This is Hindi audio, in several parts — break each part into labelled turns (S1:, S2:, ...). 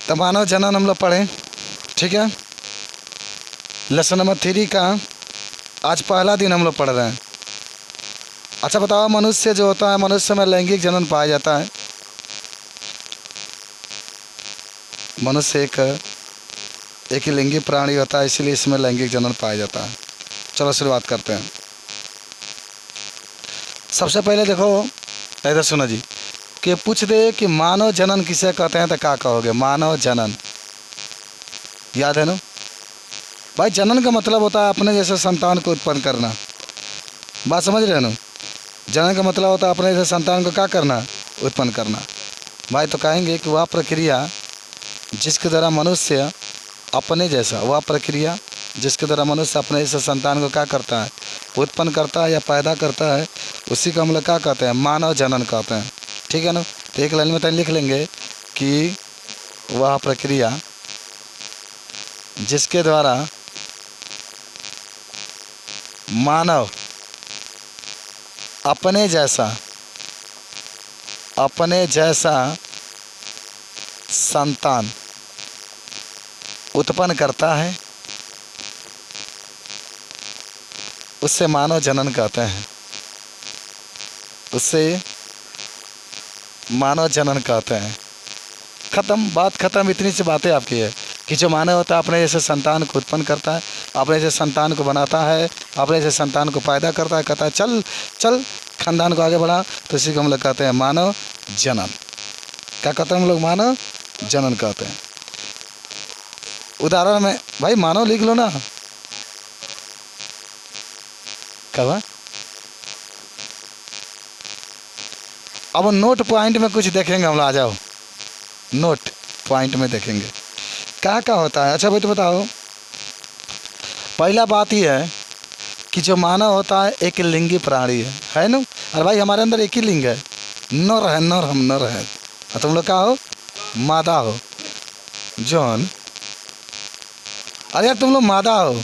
S1: तो मानव जनन हम लोग पढ़ें, ठीक है। लेसन नंबर 3 का आज पहला दिन हम लोग पढ़ रहे हैं। अच्छा बताओ, मनुष्य जो होता है, मनुष्य में लैंगिक जनन पाया जाता है। मनुष्य एक ही लिंगी प्राणी होता है, इसीलिए इसमें लैंगिक जनन पाया जाता है। चलो शुरुआत करते हैं। सबसे पहले देखो इधर सुनो जी, कि पूछ दे कि मानव जनन किसे कहते हैं, तो क्या कहोगे? मानव जनन याद है ना भाई? जनन का मतलब होता है अपने जैसे संतान को उत्पन्न करना। बात समझ रहे हो ना? जनन का मतलब होता है अपने जैसे संतान को क्या करना? उत्पन्न करना। भाई तो कहेंगे कि वह प्रक्रिया जिसके द्वारा मनुष्य अपने जैसा, वह प्रक्रिया जिसके द्वारा मनुष्य अपने जैसे संतान को क्या करता है? उत्पन्न करता है या पैदा करता है, उसी को हम लोग क्या कहते हैं? मानव जनन कहते हैं, ठीक है ना। तो एक लाइन में तो लिख लेंगे कि वह प्रक्रिया जिसके द्वारा मानव अपने जैसा संतान उत्पन्न करता है, उससे मानव जनन कहते हैं। उससे मानव जनन कहते हैं। ख़त्म, बात ख़त्म। इतनी सी बातें आपकी है कि जो मानव होता है अपने जैसे संतान को उत्पन्न करता है, अपने जैसे संतान को बनाता है, अपने जैसे संतान को पैदा करता है, कहता है चल चल खानदान को आगे बढ़ा, तो इसी को हम लोग कहते हैं मानव जनन। क्या कहते हैं हम लोग? मानव जनन कहते हैं। उदाहरण में भाई मानव लिख लो ना। कब? अब नोट पॉइंट में कुछ देखेंगे हम लोग। आ जाओ, नोट पॉइंट में देखेंगे क्या क्या होता है। अच्छा भाई तो बताओ, पहला बात यह है कि जो मानव होता है एक लिंगी प्राणी है ना। अरे भाई हमारे अंदर एक ही लिंग है, नर है, नर, हम नर है। और तुम लोग क्या हो? मादा हो। जॉन, अरे यार तुम लोग मादा हो,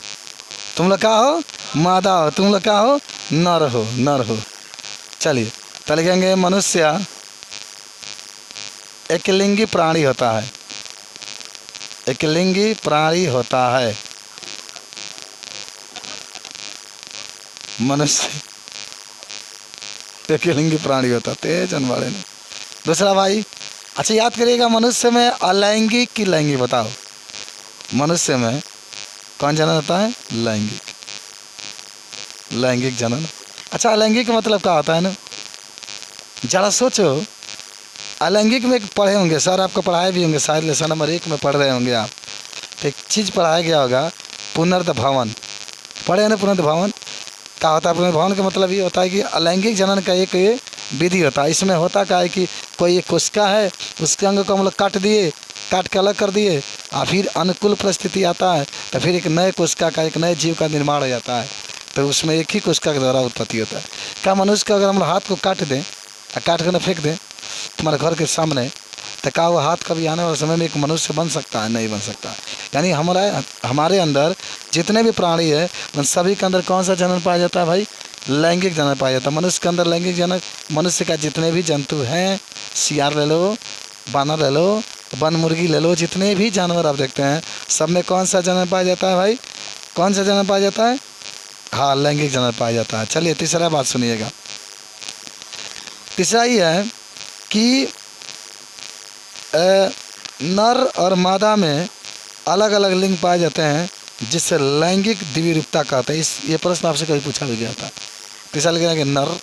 S1: तुम लोग क्या हो? मादा हो। तुम लोग क्या हो? नर हो, नर हो। चलिए तो लिखेंगे मनुष्य एक लिंगी प्राणी होता है। एक लिंगी प्राणी होता है मनुष्य, एक लिंगी प्राणी होता। तेज अनवाड़े ने। दूसरा भाई, अच्छा याद करिएगा, मनुष्य में अलैंगिक की लैंगिक बताओ। मनुष्य में कौन जनन होता है? लैंगिक, लैंगिक जनन। अच्छा अलैंगिक का मतलब क्या होता है ना? ज़रा सोचो। अलैंगिक में पढ़े होंगे, सर आपको पढ़ाए भी होंगे शायद, लेसन नंबर 1 में पढ़ रहे होंगे आप। तो एक चीज़ पढ़ाया गया होगा, पुनर्भवन। पढ़े हैं ना पुनर्भवन? क्या होता है पुनर्भवन का मतलब ये होता है कि अलैंगिक जनन का एक विधि होता है। इसमें होता क्या है कि कोई एक कोशिका है, उसके अंग को हम लोग काट दिए, काट के अलग कर दिए, और फिर अनुकूल परिस्थिति आता है तो फिर एक नए कोशिका का, एक नए जीव का निर्माण हो जाता है। तो उसमें एक ही कोशिका के द्वारा उत्पत्ति होता है। क्या मनुष्य का अगर हम लोग हाथ को काट दें, काट कर न फेंक दें तुम्हारे घर के सामने, तो क्या वो हाथ कभी आने वाले समय में एक मनुष्य बन सकता है? नहीं बन सकता। यानी हमारे अंदर जितने भी प्राणी है उन सभी के अंदर कौन सा जनन पाया जाता है भाई? लैंगिक जनन पाया जाता है। मनुष्य के अंदर लैंगिक जनन, मनुष्य का जितने भी जंतु हैं, सियार ले लो, बानर ले लो, वन मुर्गी ले लो, जितने भी जानवर आप देखते हैं सब में कौन सा जनन पाया जाता है भाई? कौन सा जनन पाया जाता है? हाँ, लैंगिक जनन पाया जाता है। चलिए तीसरा बात सुनिएगा। तीसरा ये है कि नर और मादा में अलग अलग लिंग पाए जाते हैं, जिससे लैंगिक द्विरूपता कहते हैं। ये प्रश्न आपसे कभी पूछा भी गया था। तीसरा लिखा कि नर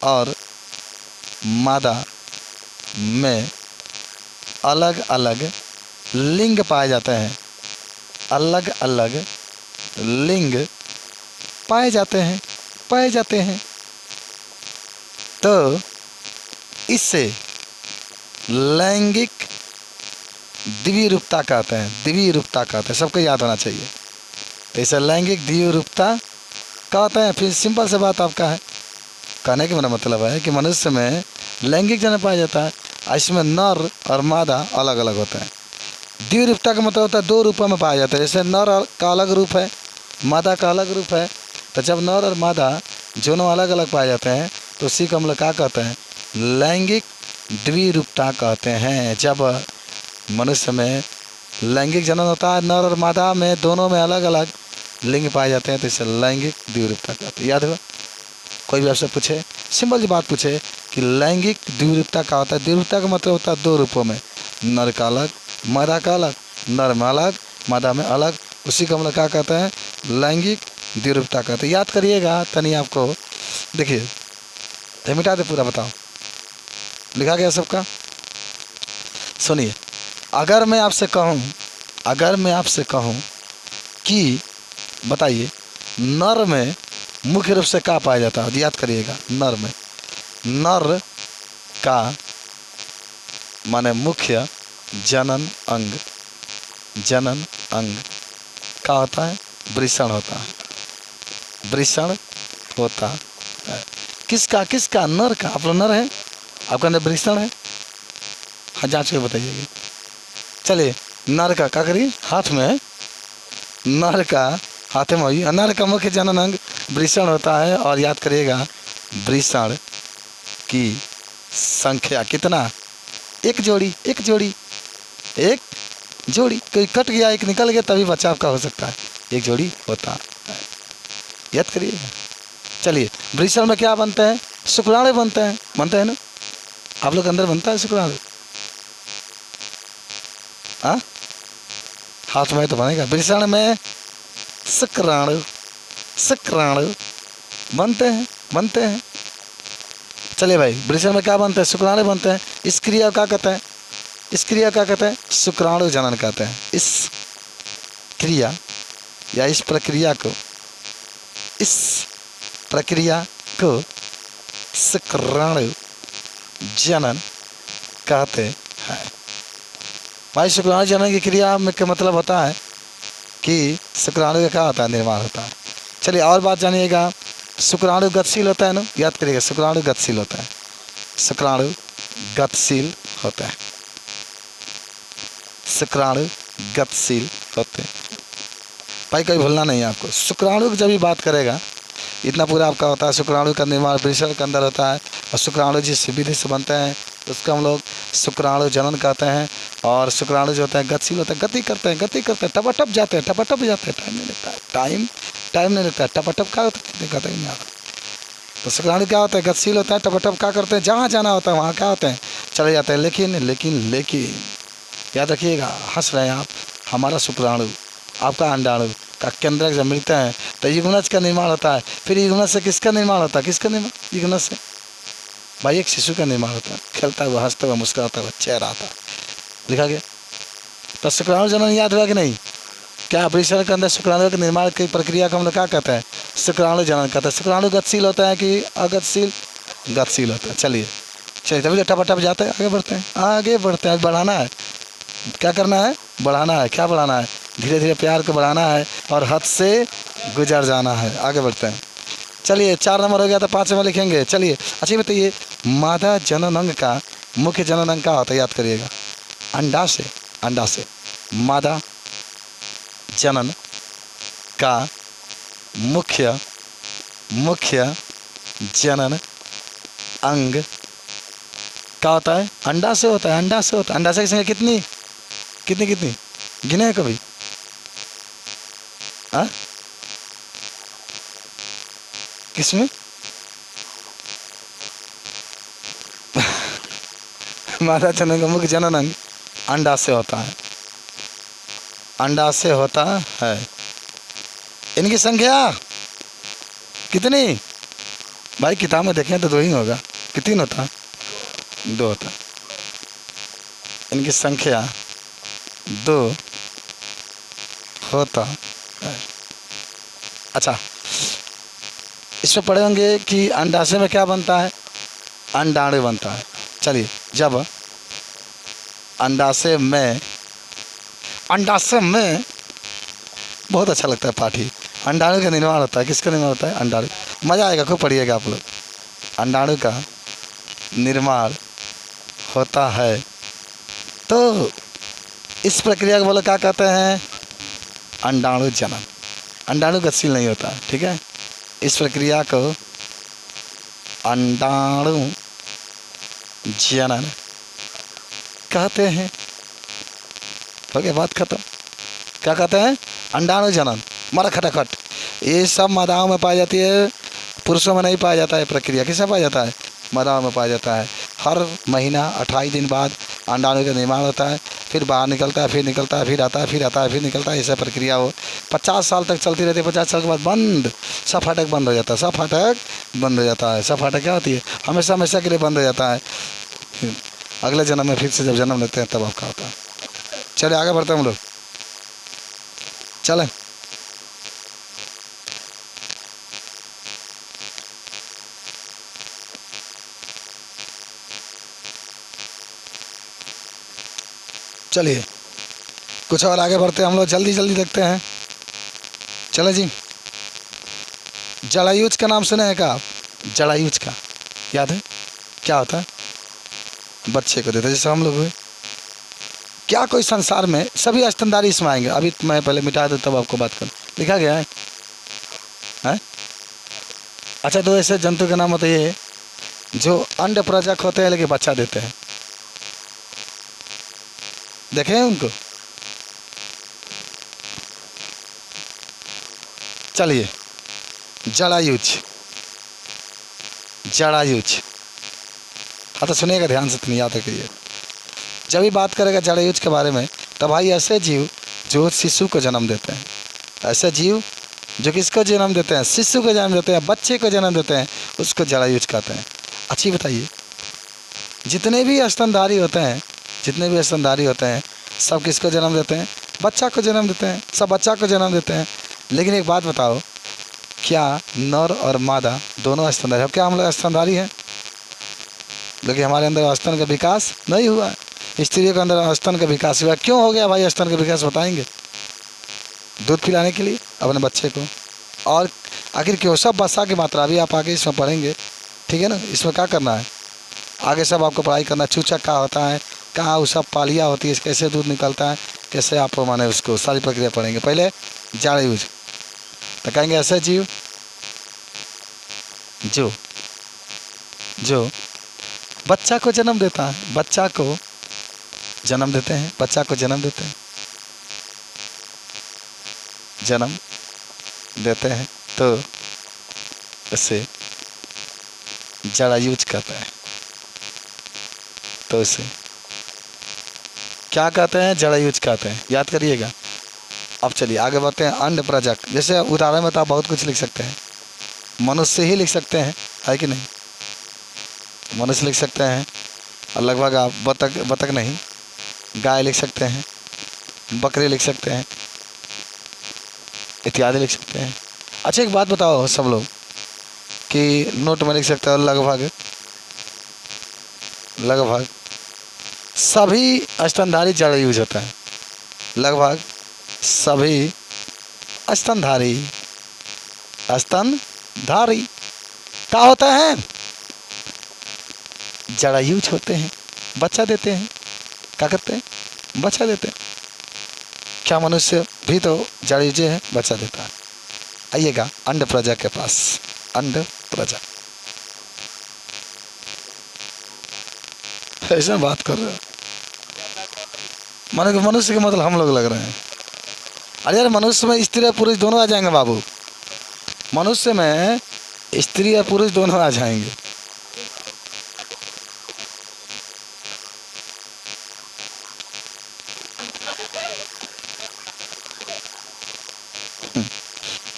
S1: और मादा में अलग अलग लिंग पाए जाते हैं। अलग अलग लिंग पाए जाते हैं। तो इससे लैंगिक द्विरूपता कहते हैं। सबको याद होना चाहिए। तो इसे लैंगिक द्विरूपता कहते हैं। फिर सिंपल से बात आपका है, कहने का मेरा मतलब है कि मनुष्य में लैंगिक जनन पाया जाता है, इसमें नर और मादा अलग अलग होते हैं। द्विरूपता का मतलब होता है दो रूपों में पाया जाता है। जैसे नर का अलग रूप है, मादा का अलग रूप है। तो जब नर और मादा दोनों अलग अलग पाए जाते हैं तो उसी को हम लोग क्या कहते हैं? लैंगिक द्विरूपता कहते हैं। जब मनुष्य में लैंगिक जनन होता है, नर और मादा में दोनों में अलग अलग लिंग पाए जाते हैं, तो इसे लैंगिक द्विरूपता कहते हैं। याद होगा, कोई भी आपसे पूछे, सिंपल सी बात पूछे कि लैंगिक द्विरूपता क्या होता है, द्विरूपता का मतलब होता है दो रूपों में, नर का अलग मादा का अलग, नर में अलग मादा में अलग, उसी को हम लोग क्या कहते हैं, लैंगिक द्विरूपता कहते हैं। याद करिएगा तनी आपको, देखिए तो मिटा दे पूरा, बताओ लिखा गया सबका। सुनिए, अगर मैं आपसे कहूँ कि बताइए नर में मुख्य रूप से क्या पाया जाता है, याद करिएगा, नर में, नर का माने मुख्य जनन अंग क्या होता है, वृषण होता है, वृषण होता है। किसका नर का, आप लोग नर है, आपका अंदर वृषण है, हाँ जांच के बताइएगा। चलिए नर का क्या करिए, हाथ में, नर का हाथ में हुई, नर का मुख्य जनन अंग वृषण होता है। और याद करिएगा वृषण की संख्या कितना, एक जोड़ी, कोई कट गया, एक निकल गया, तभी बच्चा आपका हो सकता है, एक जोड़ी होता है, याद करिएगा। चलिए वृषण में क्या बनते हैं, शुक्राणु बनते हैं ना, आप लोग अंदर बनता है शुक्राणु, हाँ हाथ में तो बनेगा, वृषण में शुक्राणु बनते हैं। चलिए भाई, वृषण में क्या बनते हैं, शुक्राणु बनते हैं। इस क्रिया क्या कहते हैं, शुक्राणु जनन कहते हैं। इस क्रिया या इस प्रक्रिया को शुक्राणु जनन कहते हैं। भाई शुक्राणु जनन की क्रिया में क्या मतलब होता है कि शुक्राणु का क्या होता है, निर्माण होता है। चलिए और बात जानिएगा, शुक्राणु गतिशील होता है ना, याद करिएगा शुक्राणु गतिशील होता है, भाई कोई भूलना नहीं है आपको। शुक्राणु की जब भी बात करेगा, इतना पूरा आपका होता है, शुक्राणु का निर्माण वृषण के अंदर होता है, और शुक्राणु जिस विधि से बनते हैं उसको हम लोग शुक्राणु जनन कहते हैं। और शुक्राणु जो होता है गतिशील होता है, गति करते हैं, टपटप जाते हैं, टाइम नहीं लगता है, टपटप क्या होता है, कहते हैं नहीं आता। तो शुक्राणु क्या होता है, गतिशील होता है, टपटप क्या करते हैं, जहाँ जाना होता है वहाँ क्या होते हैं, चले जाते हैं। लेकिन याद रखिएगा, हंस रहे हैं आप, हमारा शुक्राणु आपका अंडाणु का केंद्रक जब मिलते हैं तो युग्मनज का निर्माण होता है। फिर युग्मनज से किसका निर्माण होता है, युग्मनज से भाई एक शिशु का निर्माण होता है, खेलता हुआ, हंसता हुआ, मुस्कुराता हुआ चेहरा आता है, लिखा गया। तो शुक्राणु जनन याद हुआ कि नहीं, क्या वृषण के अंदर शुक्राणु के निर्माण की प्रक्रिया को हम लोग क्या कहते हैं, शुक्राणु जनन कहते हैं। शुक्राणु गतिशील होता है कि अगतिशील, गतिशील होता है। चलिए तभी टपटप जाते हैं, आगे बढ़ते हैं, बढ़ाना है, क्या करना है, बढ़ाना है, क्या बढ़ाना है, धीरे धीरे प्यार को बढ़ाना है और हद से गुजर जाना है, आगे बढ़ते हैं। चलिए 4 नंबर हो गया, तो 5 में लिखेंगे। चलिए अच्छा बताइए, मादा जनन अंग का मुख्य जनन अंग क्या होता है, याद करिएगा, अंडा से मादा जनन का मुख्य जनन अंग क्या होता है, अंडा से होता है। अंडा से की संख्या कितनी गिने है कभी, हाँ किसमें मादा जनन का मुख्य जनन अंग अंडा से होता है। इनकी संख्या कितनी, भाई किताब में देखें तो 2 ही होगा, कितनी होता है, 2 होता है। इनकी संख्या 2 होता है। अच्छा, इसमें पढ़े होंगे कि अंडाशय में क्या बनता है, अंडाणु बनता है। चलिए, जब अंडाशय में बहुत अच्छा लगता है पाठ ही, अंडाणु का निर्माण होता है। किसका निर्माण होता है, अंडाणु। मज़ा आएगा, खूब पढ़िएगा आप लोग। अंडाणु का निर्माण होता है, तो इस प्रक्रिया को बोलो क्या कहते हैं, अंडाणु जनन। अंडाणु गतिशील नहीं होता, ठीक है। इस प्रक्रिया को अंडाणु जनन कहते हैं। हो गया, बात खत्म। क्या कहते हैं? अंडाणु जनन, मरा खटाखट। ये सब मादाओं में पाई जाती है, पुरुषों में नहीं पाया जाता है। प्रक्रिया किसमें पाया जाता है? मादाओं में पाया जाता है। हर महीना 28 दिन बाद अंडाणु का निर्माण होता है, फिर बाहर निकलता है, फिर निकलता है, फिर आता है, फिर आता है, फिर निकलता है। ऐसा प्रक्रिया हो 50 साल तक चलती रहती है। 50 साल के बाद बंद, सब फाटक बंद हो जाता है, सब फाटक बंद हो जाता है। सब फाटक क्या होती है? हमेशा हमेशा के लिए बंद हो जाता है। अगले जन्म में फिर से जब जन्म लेते हैं तब आपका होता है। चलिए आगे बढ़ते हैं हम लोग, चलें। चलिए कुछ और आगे बढ़ते हैं हम लोग, जल्दी जल्दी देखते हैं। चले जी। जलायुज का नाम सुने हैं क्या आप? जलायुज का याद है? क्या होता है? बच्चे को देते हैं, जैसे हम लोग हुए। क्या कोई संसार में सभी स्तनधारी इसमें आएंगे? अभी मैं पहले मिटा दूँ तब आपको बात कर। लिखा गया है, है? अच्छा, तो ऐसे जंतु के नाम होते हैं जो अंड प्रजक होते हैं लेकिन बच्चा देते हैं। देखे हैं उनको? चलिए, जलायुज, जलायुज। हाँ तो सुनिएगा ध्यान से, तो याद रखिए। जब भी बात करेगा जलायुज के बारे में तो भाई ऐसे जीव जो शिशु को जन्म देते हैं, ऐसे जीव जो किसको जन्म देते हैं? शिशु को जन्म देते हैं, बच्चे को जन्म देते हैं, उसको जलायुज कहते हैं। अच्छी बताइए, जितने भी स्तनधारी होते हैं, जितने भी स्तनधारी होते हैं, सब किसको जन्म देते हैं? बच्चा को जन्म देते हैं, सब बच्चा को जन्म देते हैं। लेकिन एक बात बताओ, क्या नर और मादा दोनों स्तनधारी? क्या हम लोग स्तनधारी हैं? लेकिन हमारे अंदर स्तन का विकास नहीं हुआ है। स्त्रियों के अंदर स्तन का विकास हुआ। क्यों हो गया भाई स्तन का विकास? बताएंगे। दूध पिलाने के लिए अपने बच्चे को। और आखिर क्यों? सब वसा की मात्रा भी आप आगे इसमें पढ़ेंगे, ठीक है ना? इसमें क्या करना है आगे सब आपको पढ़ाई करना। चूचक क्या होता है, कहाँ वो सब पालिया होती है, कैसे दूध निकलता है, कैसे आप माने उसको सारी प्रक्रिया पढ़ेंगे। पहले जलायुज तो कहेंगे ऐसे जीव जो जो बच्चा को जन्म देता है, बच्चा को जन्म देते हैं, बच्चा को जन्म देते हैं, जन्म देते हैं, तो इसे जलायुज कहते हैं। तो इसे क्या कहते हैं? जलायुज कहते हैं। याद करिएगा। अब चलिए आगे बढ़ते हैं। अंड प्रजक, जैसे उदाहरण में तो आप बहुत कुछ लिख सकते हैं। मनुष्य ही लिख सकते हैं, है कि नहीं? मनुष्य लिख सकते हैं, और लगभग आप बतख नहीं, गाय लिख सकते हैं, बकरी लिख सकते हैं, इत्यादि लिख सकते हैं। अच्छा एक बात बताओ सब लोग कि नोट में लिख सकते हो लगभग सभी स्तनधारी जलायुज होता है। लगभग सभी स्तनधारी क्या होता है? जलायुज होते हैं, बच्चा देते हैं। क्या करते हैं? बच्चा देते हैं। क्या मनुष्य भी तो जलायुज है, बच्चा देता है। आइएगा अंड प्रजा के पास। अंड प्रजा ऐसा बात कर रहे हो मानो कि मनुष्य के मतलब हम लोग लग रहे हैं। अरे यार, मनुष्य में स्त्री और पुरुष दोनों आ जाएंगे बाबू। मनुष्य में स्त्री और पुरुष दोनों आ जाएंगे।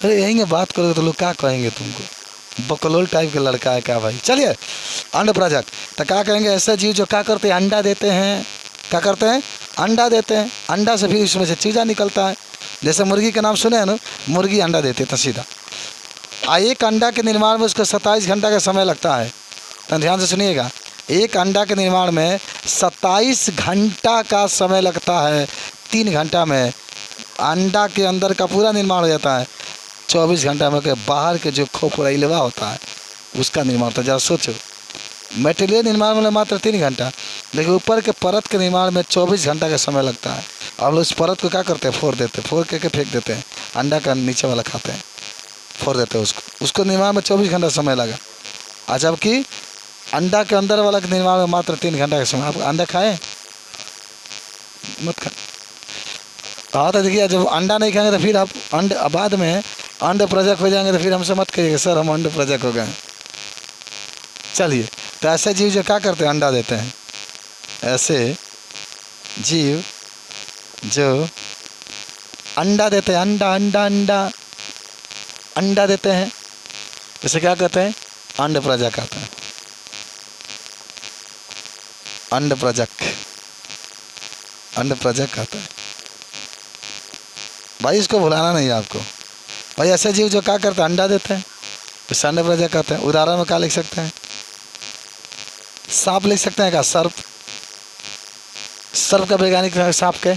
S1: अरे यहीं में बात करोगे तो लोग क्या कहेंगे? तुमको बकलोल टाइप के लड़का है क्या भाई? चलिए अंड प्रजक तो क्या कहेंगे? ऐसे जीव जो क्या करते हैं? अंडा देते हैं। क्या करते हैं? अंडा देते हैं। अंडा से भी उसमें से चूजा निकलता है। जैसे मुर्गी का नाम सुने हैं ना, मुर्गी अंडा देते तो सीधा। एक अंडा के निर्माण में उसको 27 घंटा का समय लगता है। तो ध्यान से सुनिएगा, एक अंडा के निर्माण में 27 घंटा का समय लगता है। 3 घंटा में अंडा के अंदर का पूरा निर्माण हो जाता है। 24 घंटा में के बाहर के जो खोपड़िलवा होता है उसका निर्माण होता है। जरा सोचो, मटेरियल निर्माण में मात्र 3 घंटा, लेकिन ऊपर के परत के निर्माण में 24 घंटा का समय लगता है। अब लोग इस परत को क्या करते हैं? फोड़ देते हैं, फोड़ के फेंक देते हैं। अंडा का नीचे वाला खाते हैं, फोड़ देते हैं उसको निर्माण में 24 घंटा समय लगा। और जबकि अंडा के अंदर वाला के निर्माण में मात्र 3 घंटा का समय। आप अंडा खाएं? मत खाएं। हाँ तो देखिए, जब अंडा नहीं खाएंगे तो फिर आप अंडे बाद में अंड प्रजक हो जाएंगे, तो फिर हमसे मत कहिएगा सर हम अंड प्रजक हो गए। चलिए, तो ऐसे जीव जो क्या करते हैं, अंडा देते हैं। ऐसे जीव जो अंडा देते हैं, अंडा अंडा अंडा अंडा देते हैं, इसे क्या कहते हैं, अंड प्रजक कहते हैं। अंड प्रजक, अंड प्रजक कहते हैं भाई, इसको भुलाना नहीं है आपको भाई। ऐसे जीव जो क्या करते हैं, अंडा देते हैं, इसे अंड प्रजक कहते हैं। उदाहरण में क्या लिख सकते हैं, सांप लिख सकते हैं क्या, सर्प। सर्प का वैज्ञानिक सांप के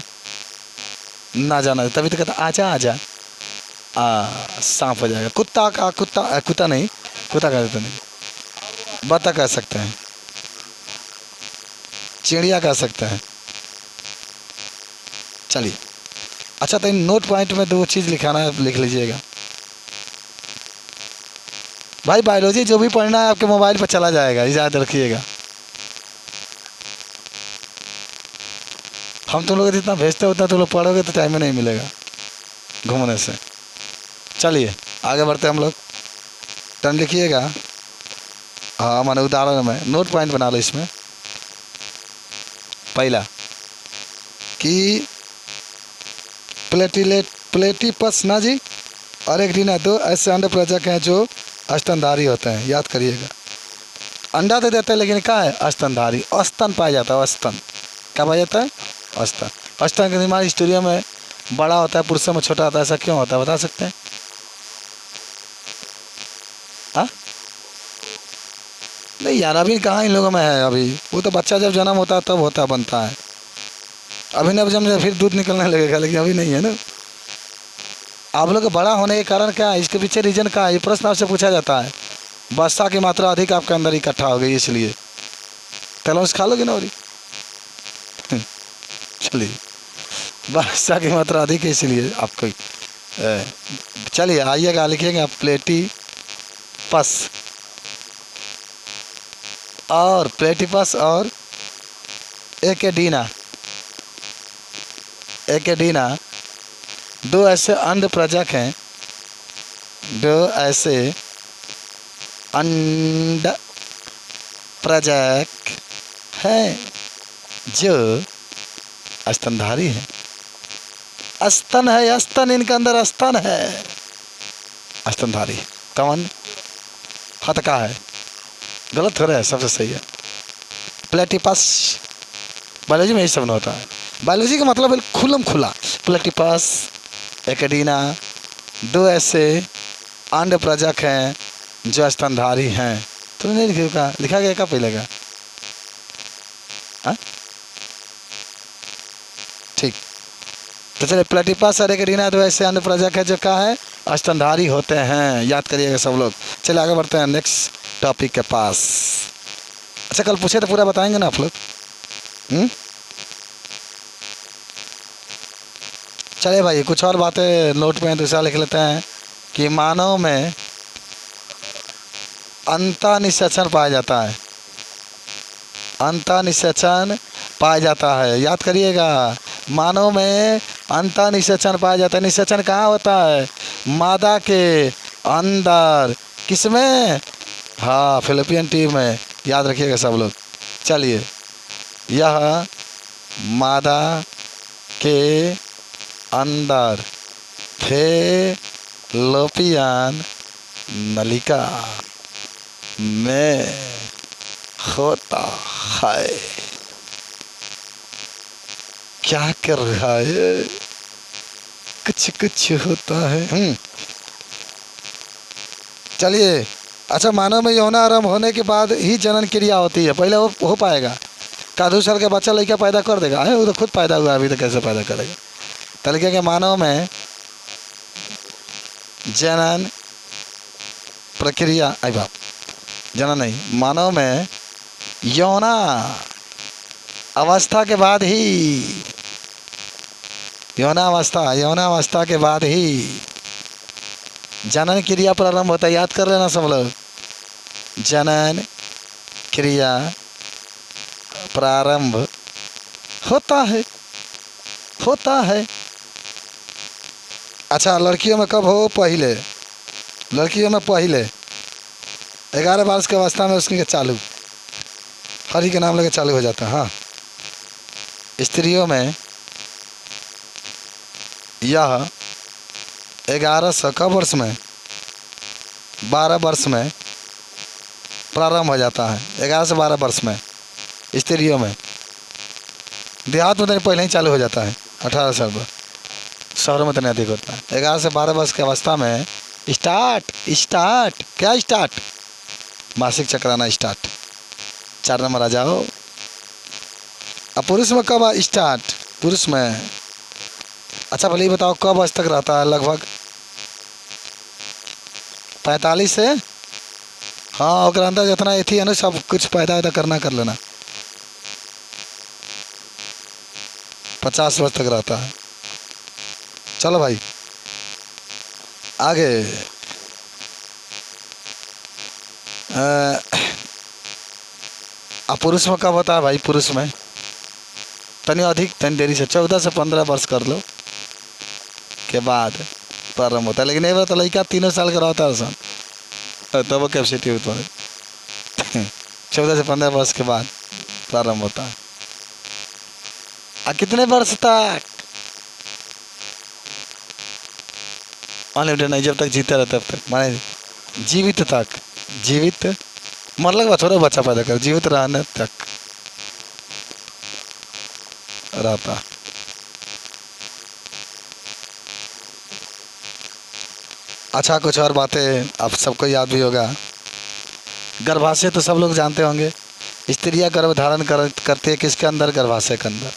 S1: ना जाना, तभी तो कहता आजा आजा, सांप हो जाएगा। कुत्ता का कुत्ता, कुत्ता नहीं, कुत्ता कह देते नहीं, बत्तख कह सकते हैं, चिड़िया कह सकते हैं। चलिए, अच्छा तो इन नोट पॉइंट में 2 चीज़ लिखाना है, लिख लीजिएगा भाई। बायोलॉजी जो भी पढ़ना है आपके मोबाइल पर चला जाएगा, याद रखिएगा। हम तुम लोग जितना भेजते हो उतना तुम लोग पढ़ोगे तो टाइम में नहीं मिलेगा घूमने से। चलिए आगे बढ़ते हैं हम लोग। टर्न लिखिएगा, हाँ माने उदाहरण में नोट पॉइंट बना लो इसमें। पहला कि प्लेटिपस ना जी और एग्रीना 2 ऐसे अंड प्रजक हैं जो स्तनधारी होते हैं, याद करिएगा। अंडा तो देते हैं लेकिन क्या है, स्तनधारी। स्तन पाया जाता है, स्तन क्या पाया जाता है, स्तन। स्तन के हमारी स्टोरियो में बड़ा होता है, पुरुषों में छोटा होता है, ऐसा क्यों होता है बता सकते हैं? हाँ नहीं यार, अभी कहाँ इन लोगों में है, अभी वो तो बच्चा जब जन्म होता है तब होता बनता है। अभी न जब फिर दूध निकलने लगेगा, लेकिन अभी नहीं है ना। आप लोग के बड़ा होने के कारण क्या है, इसके पीछे रीजन क्या है, ये प्रश्न आपसे पूछा जाता है। वसा की मात्रा अधिक आपके अंदर इकट्ठा हो गई, इसलिए तलौस खा लोगे ना। और चलिए, वसा की मात्रा अधिक है इसलिए आपको। चलिए आइएगा, लिखिएगा प्लेटिपस और प्लेटिपस और एकेडीना। एकेडीना 2 ऐसे अंड प्रजक हैं, 2 ऐसे अंड प्रजक हैं जो स्तनधारी हैं। स्तन है, स्तन इनके अंदर स्तन है, स्तनधारी। कौन हतका है, गलत हो रहा है, सबसे सही है प्लेटिपस। बायोलॉजी में यही सब होता है। बायोलॉजी का मतलब है खुलम खुला। प्लेटिपस एकेडीना 2 ऐसे अंड प्रजक हैं जो स्तनधारी हैं। तो नहीं लिखा, लिखा गया क्या पहले का? ठीक, तो चलिए प्लेटिपस और एकेडीना 2 ऐसे अंड प्रजक है जो क्या है, स्तनधारी होते हैं, याद करिएगा सब लोग। चलिए आगे बढ़ते हैं नेक्स्ट टॉपिक के पास। अच्छा कल पूछे तो पूरा बताएंगे ना आप लोग? चलिए भाई कुछ और बातें नोट में दूसरा लिख लेते हैं कि मानव में अंतःनिषेचन पाया जाता है। अंतःनिषेचन पाया जाता है, याद करिएगा। मानव में अंतःनिषेचन पाया जाता है। निषेचन कहाँ होता है, मादा के अंदर। किसमें? हाँ, फिलिपियन ट्यूब में, याद रखिएगा सब लोग। चलिए, यह मादा के अंदर फैलोपियन नलिका में होता है। क्या कर रहा है, कुछ कुछ होता है। चलिए, अच्छा मानव में यौन आरंभ होने के बाद ही जनन क्रिया होती है, पहले वो हो पाएगा? का 2 साल के बच्चा लड़का पैदा कर देगा? वो तो खुद पैदा हुआ, अभी तो कैसे पैदा करेगा? तरीके के मानव में जनन प्रक्रिया, आई बाप, जनन नहीं, मानव में यौना अवस्था के बाद ही, यौनावस्था के बाद ही जनन क्रिया प्रारंभ होता है। याद कर लेना सब लोग, जनन क्रिया प्रारंभ होता है। अच्छा, लड़कियों में कब हो? पहले। लड़कियों में पहले 11 वर्ष की अवस्था में उसके चालू, हरि के नाम लेके चालू हो जाता है। हाँ, स्त्रियों में यह 11 से कब वर्ष में? 12 वर्ष में प्रारंभ हो जाता है। 11 से 12 वर्ष में स्त्रियों में। देहात में तो पहले ही चालू हो जाता है, 18 साल पर। शहरों में तो नहीं अधिक होता है। 11 से 12 वर्ष की अवस्था में स्टार्ट क्या स्टार्ट? मासिक चक्र आना स्टार्ट। 4 नंबर आ जाओ। अब पुरुष में कब स्टार्ट? पुरुष में अच्छा भले ही बताओ कब वर्ष तक रहता है? लगभग 45 से। हाँ, और अंदर जितना एथी है ना, सब कुछ पैदा करना कर लेना। 50 वर्ष तक रहता है। चलो भाई आगे। अब पुरुष में कब होता है भाई? पुरुष में तनी अधिक तनी देरी से 14 से 15 वर्ष कर लो के बाद प्रारंभ होता है। लेकिन ये तो लड़का 3 साल का रहता है सन, तब वो कैपेसिटी होता है। 14 से 15 वर्ष के बाद प्रारंभ होता है। कितने वर्ष तक? अनलिमिटेड नहीं, जब तक जीते रहते तब तक, माने जीवित तक। जीवित मरने के बाद थोड़ा बच्चा पैदा कर, जीवित रहने तक रहता। अच्छा, कुछ और बातें आप सबको याद भी होगा। गर्भाशय तो सब लोग जानते होंगे। स्त्रियां गर्भ धारण करती है किसके अंदर? गर्भाशय के अंदर।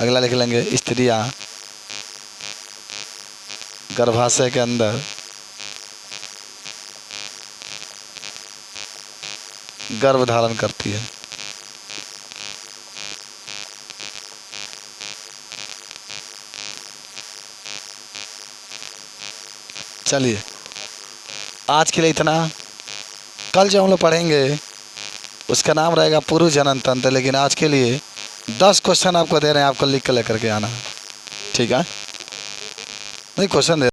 S1: अगला लिख लेंगे, स्त्रियां गर्भाशय के अंदर गर्भ धारण करती है। चलिए आज के लिए इतना। कल जो हम लोग पढ़ेंगे उसका नाम रहेगा पुरुष जनन तंत्र। लेकिन आज के लिए 10 क्वेश्चन आपको दे रहे हैं, आपको लिख कर लेकर के आना है, ठीक है? नहीं, क्वेश्चन दे